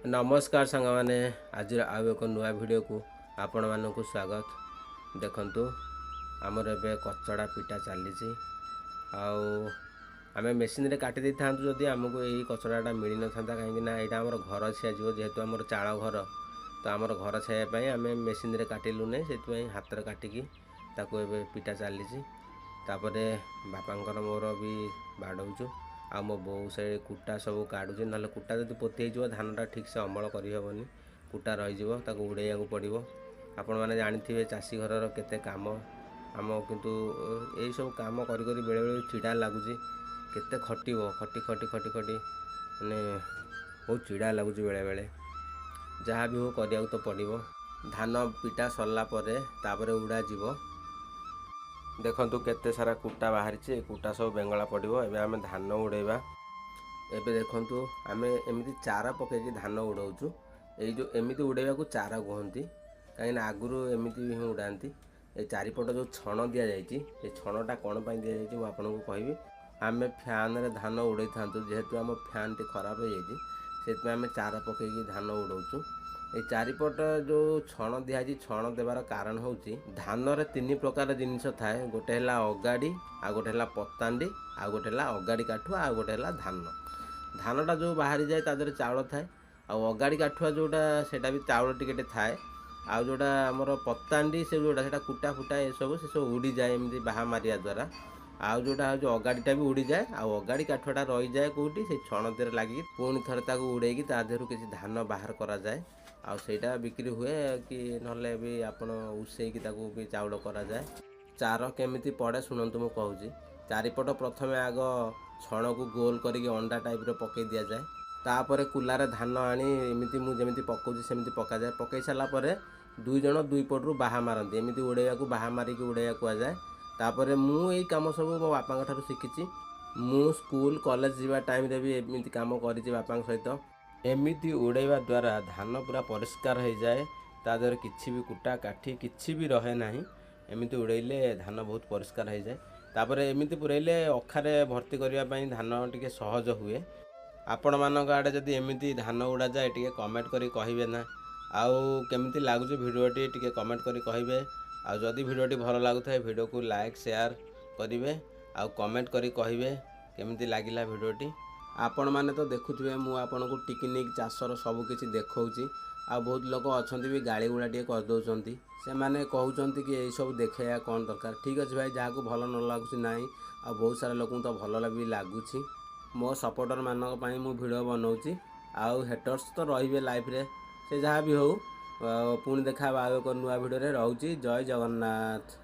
नमस्कार सांग मैंने आज आउ एक नुआ भिड को आपण मानक स्वागत। देखु आमर ए कचड़ा पिटा चली आम मेसीन रे काटी दे था जदि आमको यही कचड़ाटा मिल न था कहीं यहाँ आम घर छाजो जेहेतु आम चाल घर तो आम घर छायापी आम मेसीन रे काटिलु नहीं से हाथ में काटिकी पिटा चली बापा मोर भी बाड़ौचु आ मो बो से कुटा सब काढ़ुचे ना कुटा जब पोती हो धानटा ठीक से अमल करहबनी कुटा रही उड़ाइया पड़ो। आपण मैंने जानी चाषी घर केते काम आम किंतु यही सब काम करी करी बेले बेले चिड़ा लगुच केते खटिब खटी खटी खटी खटी मैंने बहुत चिड़ा लगुच बेले बेले जहाँ भी हो करिया तो पड़ो। धान पिटा सरला तापर उड़ा जीव देखु केते सारा कुटा बाहरी कुटा सब बेंगला पड़ो। एबे आमे धान उड़ेबा एबे देखु आमे एमती चारा पकईकि धान उड़ाऊँ ये जो एमती उड़ेबा को चारा कहती कहीं आगुरी एमती ही उड़ाती। ये चारिपट जो छण दि जाए छणटा कौन पर दि जाए मुझे आपको कहबी। आमे फैन रे धान उड़े था जेहेतु आम फैन टी खराब हो जाए आम चारा पकईकि धान उड़ाऊँ। ये चारिपट जो छण दिखाई छण देवार कारण हूँ धान रे तीन प्रकार जिनस थाए गोटे है अगाड़ी आ गोटे है पतांडी आ गोटे है अगाड़ी काठुआ आ गोटे है धान। धानटा जो बाहरी जाए तादर चाउल थाए आ अगाड़ी काठुआ जोटा सेटा भी चाउल टिके थाए आ जोटा आमर पतांडी से जोटा सेटा कुटा फुटा ये सब उड़ी जाए एमती बाहा मारिया द्वारा आ जोटा जो अगाड़ीटा भी उड़ी जाए आ अगाड़ी काठुआटा रही जाए कौटी से छण देहरे लगी पुणी थरे ताकू उड़ेगी ता देहरु किसी धान बाहर करा जाए आ सेटा बिक्री हुए कि नले भी आपण उसेकी ताकू भी चाउल करा जाए। चार केमिति पड़े शुणु मु कहूँ चारिपट प्रथमे आग छण को गोल करके अंडा टाइप रो पकई दि जाए तापर कुलारे धान आनी एमती मुझे पकाउची सेमती पका जाए पकई सारा दुई जन दुई पटरू बाहा मारती एमती उड़ेया को बाहा मारिकी उड़ेया कहुए। तापर मु यही कम सब मो बापा ठारू शिखी मु स्कूल कॉलेज जीवा टाइम रे भी एमती काम करी बापा सहित एमती उड़ेवा द्वारा धान पूरा परिष्कार हो जाए ता देहर किछि भी कुटा काठी किछि भी रहे ना एमती उड़ेले धान बहुत परिष्कार हो जाए। तापर एमती पुरैले अखारे भर्ती करने धान टिके सहज हुए। आपण मानक आड़े जदि एमती धान उड़ा जाए टिके कमेंट करी कहिबे ना आउ केमती लागुचे भिडियोटी टिके कमेंट करी कहिबे आ जदि भिडियोटी भल लागुଥାଏ भिडियो को लाइक शेयर करिवे आ कमेंट करी कहिबे केमती लागिला भिडियोटी। आपण माने तो देखुथिबे मु आपन को टिकनिक चाषर सब किछि देखौची आ बहुत लोक अछंती भी गाड़ी गुड़ा टिके कर दउचंती से माने कहउचंती कि एई सब देखेया कोन दरकार। ठीक अछि भाई जहाँ को भल न लागुछि नाही आ बहुत सारा लोक तो भल भी लागुछि मो सपोर्टर मानक पई मु वीडियो बनाउछि आउ हेटर्स तो रहिबे लाइफ रे से जहाँ भी हो पुणी देखा एक नुआ भिडियो रे रहउछि। जय जगन्नाथ।